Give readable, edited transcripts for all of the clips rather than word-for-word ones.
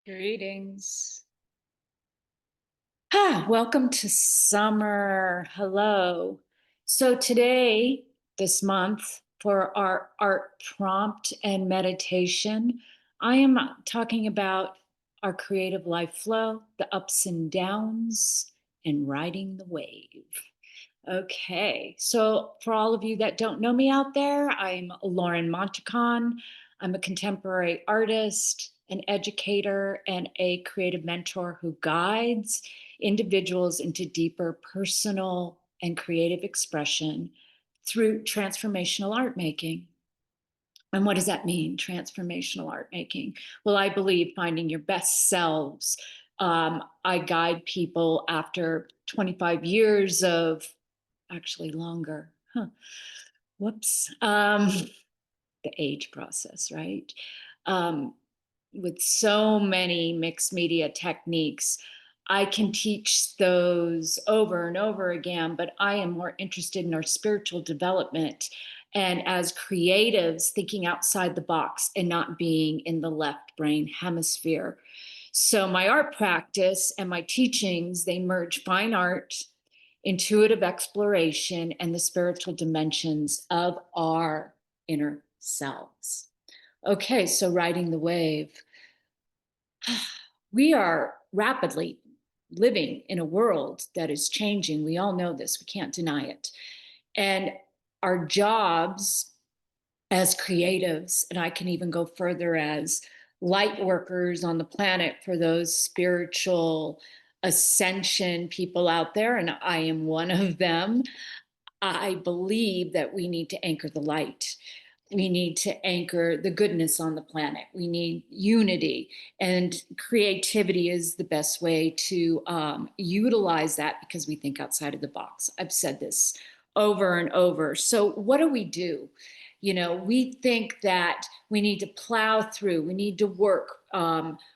Greetings. Welcome to summer. Hello. So today, this month, for our art prompt and meditation, I am talking about our creative life flow, the ups and downs, and riding the wave. Okay, so for all of you that don't know me out there, I'm Lauren Montacon. I'm a contemporary artist, an educator, and a creative mentor who guides individuals into deeper personal and creative expression through transformational art making. And what does that mean, transformational art making? Well, I believe finding your best selves. I guide people after 25 years of actually longer. Whoops. The age process, right? Um, with so many mixed media techniques, I can teach those over and over again, but I am more interested in our spiritual development and as creatives thinking outside the box and not being in the left brain hemisphere. So my art practice and my teachings, they merge fine art, intuitive exploration, and the spiritual dimensions of our inner selves. Okay, so riding the wave. We are rapidly living in a world that is changing. We all know this, we can't deny it. And our jobs as creatives, and I can even go further as light workers on the planet for those spiritual ascension people out there, and I am one of them. I believe that we need to anchor the light. We need to anchor the goodness on the planet. We need unity, and creativity is the best way to utilize that because we think outside of the box. I've said this over and over. So, what do we do? You know, we think that we need to plow through, we need to work,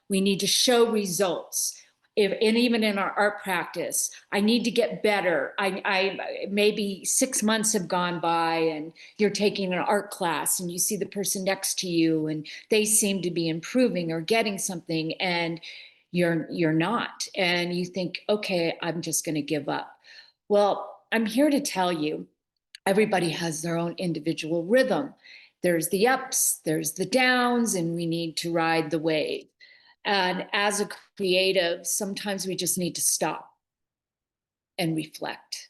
we need to show results. And even in our art practice, I need to get better. I maybe 6 months have gone by and you're taking an art class and you see the person next to you and they seem to be improving or getting something, and you're not, and you think, okay, I'm just going to give up. Well, I'm here to tell you everybody has their own individual rhythm. There's the ups, there's the downs, and we need to ride the wave. And as a creative, sometimes we just need to stop and reflect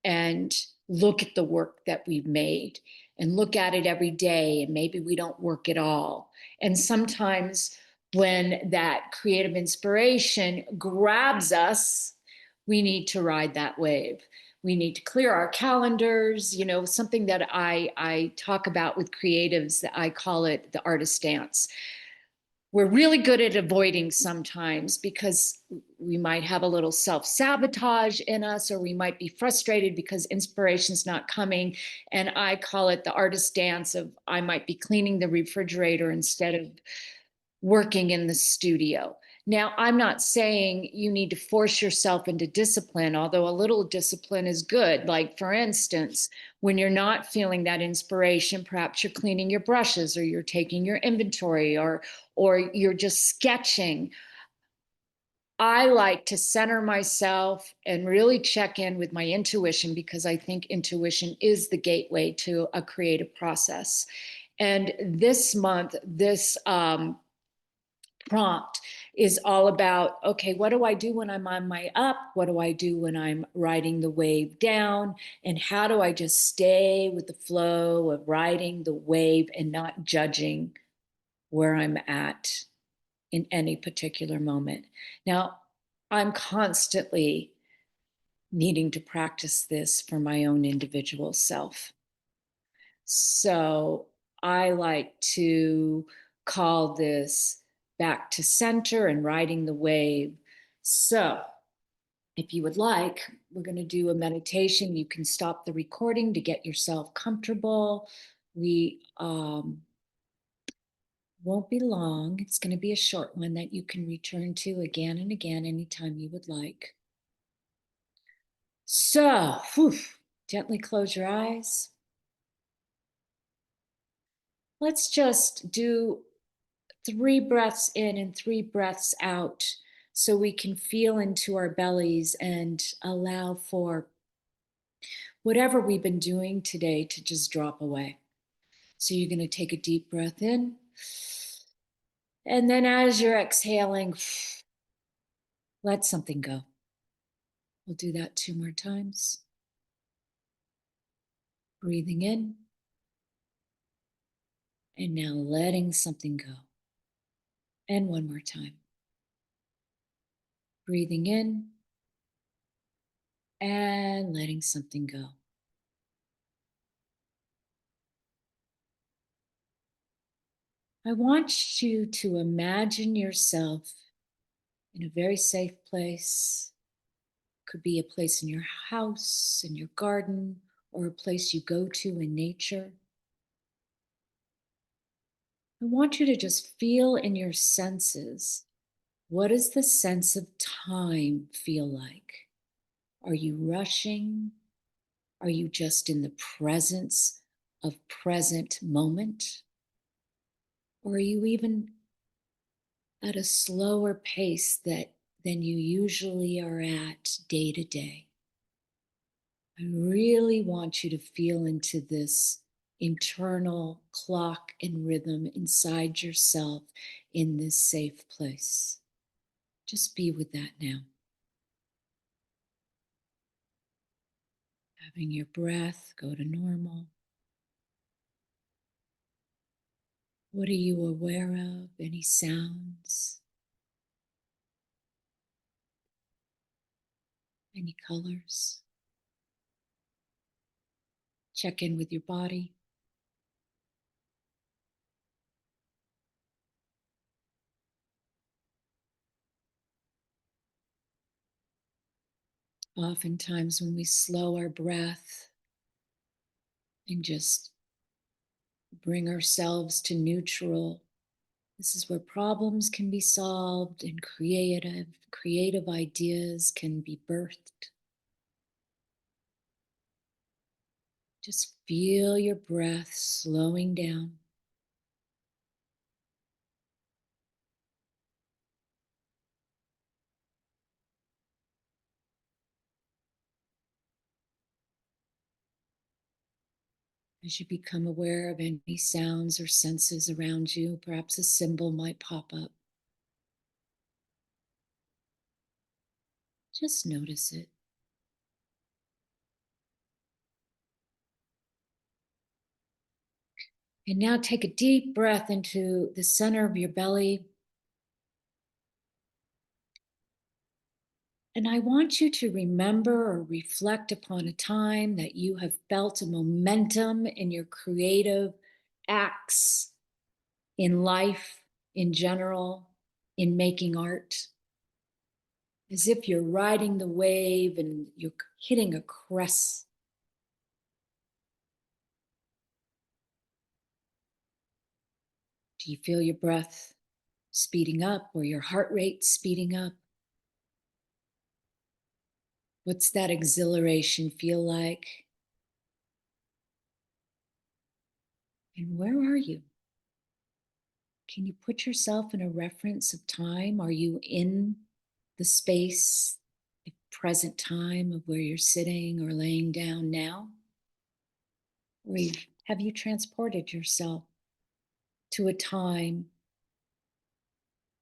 and look at the work that we've made and look at it every day. And maybe we don't work at all. And sometimes when that creative inspiration grabs us, we need to ride that wave. We need to clear our calendars. You know, something that I talk about with creatives, that I call it the artist dance. We're really good at avoiding sometimes because we might have a little self-sabotage in us, or we might be frustrated because inspiration's not coming. And I call it the artist dance of I might be cleaning the refrigerator instead of working in the studio. Now, I'm not saying you need to force yourself into discipline, although a little discipline is good. Like, for instance, when you're not feeling that inspiration, perhaps you're cleaning your brushes, or you're taking your inventory, or you're just sketching. I like to center myself and really check in with my intuition, because I think intuition is the gateway to a creative process. And this month, this prompt is all about, okay, what do I do when I'm on my up? What do I do when I'm riding the wave down? And how do I just stay with the flow of riding the wave and not judging where I'm at in any particular moment? Now, I'm constantly needing to practice this for my own individual self. So I like to call this back to center and riding the wave. So if you would like, we're going to do a meditation. You can stop the recording to get yourself comfortable. We won't be long. It's going to be a short one that you can return to again and again anytime you would like. So, gently close your eyes. Let's just do 3 breaths in and 3 breaths out so we can feel into our bellies and allow for whatever we've been doing today to just drop away. So you're going to take a deep breath in. And then as you're exhaling, let something go. We'll do that 2 more times. Breathing in. And now letting something go. And 1 more time. Breathing in and letting something go. I want you to imagine yourself in a very safe place. Could be a place in your house, in your garden, or a place you go to in nature. I want you to just feel in your senses. What does the sense of time feel like? Are you rushing? Are you just in the presence of present moment? Or are you even at a slower pace than you usually are at day to day? I really want you to feel into this internal clock and rhythm inside yourself in this safe place. Just be with that now. Having your breath go to normal. What are you aware of? Any sounds? Any colors? Check in with your body. Oftentimes, when we slow our breath and just bring ourselves to neutral, this is where problems can be solved and creative ideas can be birthed. Just feel your breath slowing down. As you become aware of any sounds or senses around you, perhaps a symbol might pop up. Just notice it. And now take a deep breath into the center of your belly. And I want you to remember or reflect upon a time that you have felt a momentum in your creative acts in life, in general, in making art, as if you're riding the wave and you're hitting a crest. Do you feel your breath speeding up or your heart rate speeding up? What's that exhilaration feel like? And where are you? Can you put yourself in a reference of time? Are you in the space, the present time of where you're sitting or laying down now? Or have you transported yourself to a time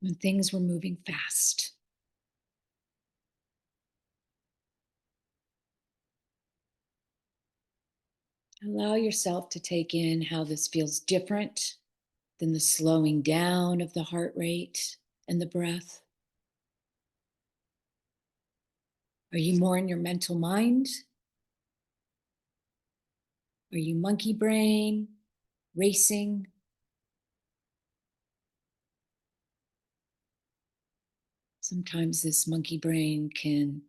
when things were moving fast? Allow yourself to take in how this feels different than the slowing down of the heart rate and the breath. Are you more in your mental mind? Are you monkey brain, racing? Sometimes this monkey brain can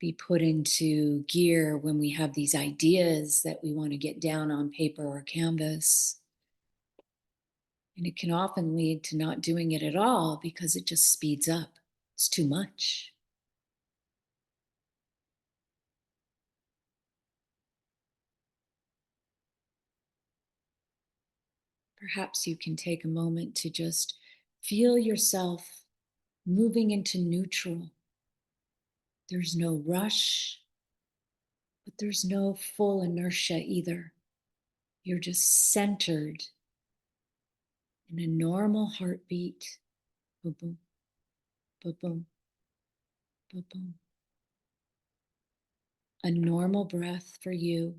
be put into gear when we have these ideas that we want to get down on paper or canvas. And it can often lead to not doing it at all because it just speeds up. It's too much. Perhaps you can take a moment to just feel yourself moving into neutral. There's no rush, but there's no full inertia either. You're just centered in a normal heartbeat. Boom, boom, boom, boom, boom, boom. A normal breath for you.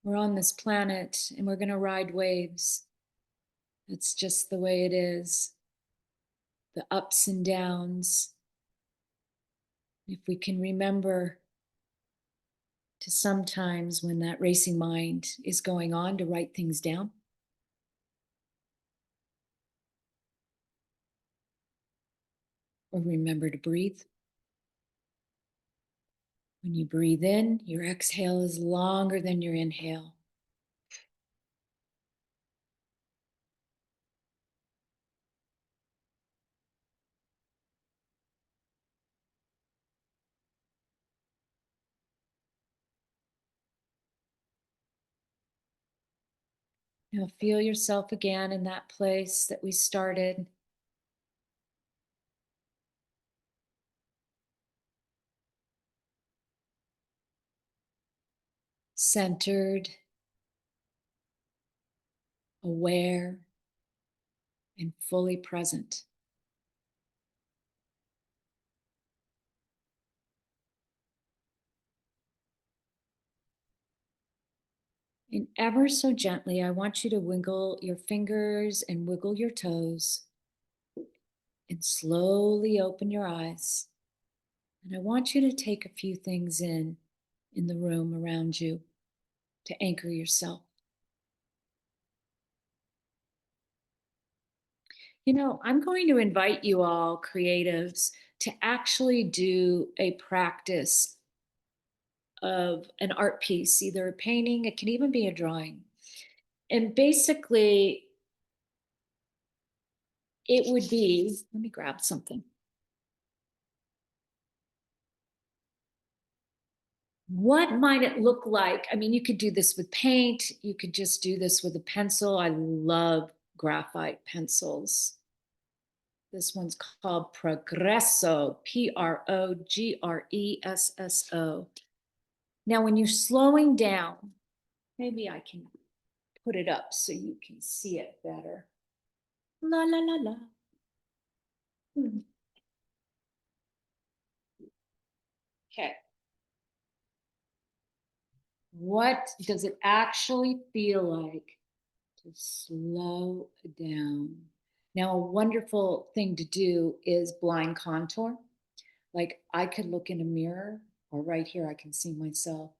We're on this planet and we're going to ride waves. It's just the way it is. The ups and downs. If we can remember to sometimes when that racing mind is going on to write things down. Or remember to breathe. When you breathe in, your exhale is longer than your inhale. Now feel yourself again in that place that we started. Centered, aware, and fully present. And ever so gently, I want you to wiggle your fingers and wiggle your toes and slowly open your eyes. And I want you to take a few things in the room around you to anchor yourself. You know, I'm going to invite you all, creatives, to actually do a practice of an art piece, either a painting, it can even be a drawing. And basically, it would be, let me grab something. What might it look like? I mean, you could do this with paint, you could just do this with a pencil. I love graphite pencils. This one's called Progresso, Progresso. Now, when you're slowing down, maybe I can put it up so you can see it better. La, la, la, la. Okay. What does it actually feel like to slow down? Now, a wonderful thing to do is blind contour. Like I could look in a mirror, or right here, I can see myself.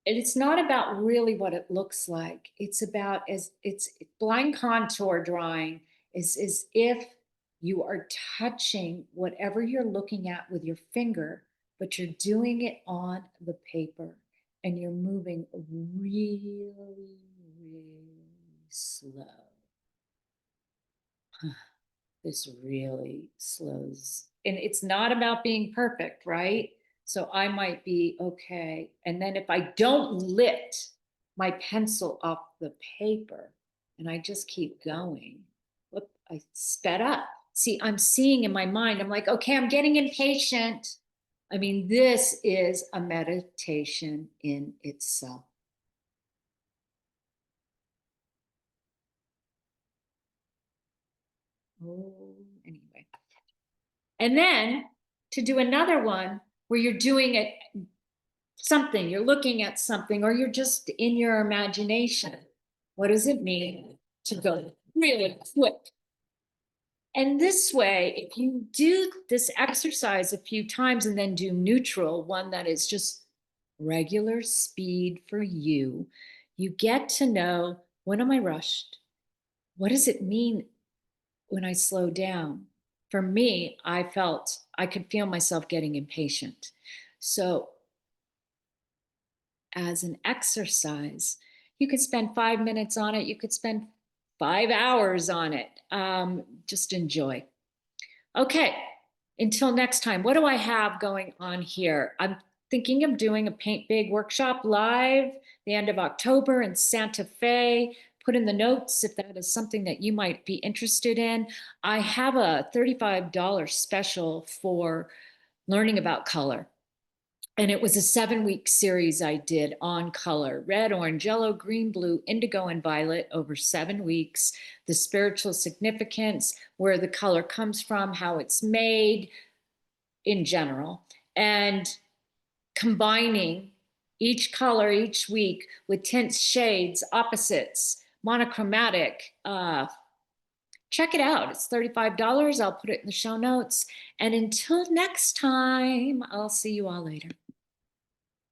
And it's not about really what it looks like. It's about as it's blind contour drawing is as if you are touching whatever you're looking at with your finger, but you're doing it on the paper and you're moving really, really slow. This really slows. And it's not about being perfect, right? So I might be okay. And then if I don't lift my pencil off the paper and I just keep going, whoop, I sped up. See, I'm seeing in my mind, I'm like, okay, I'm getting impatient. I mean, this is a meditation in itself. Oh, anyway. And then to do another one where you're doing it something, you're looking at something, or you're just in your imagination. What does it mean to go really quick? And this way, if you do this exercise a few times and then do neutral, one that is just regular speed for you, you get to know, when am I rushed? What does it mean when I slow down? For me, I felt I could feel myself getting impatient. So as an exercise, you could spend 5 minutes on it. You could spend 5 hours on it. Just enjoy. Okay, until next time, what do I have going on here? I'm thinking of doing a Paint Big workshop live the end of October in Santa Fe. Put in the notes if that is something that you might be interested in. I have a $35 special for learning about color. And it was a 7-week series I did on color: red, orange, yellow, green, blue, indigo, and violet over 7 weeks. The spiritual significance, where the color comes from, how it's made in general, and combining each color each week with tints, shades, opposites, monochromatic. Check it out. It's $35. I'll put it in the show notes. And until next time, I'll see you all later.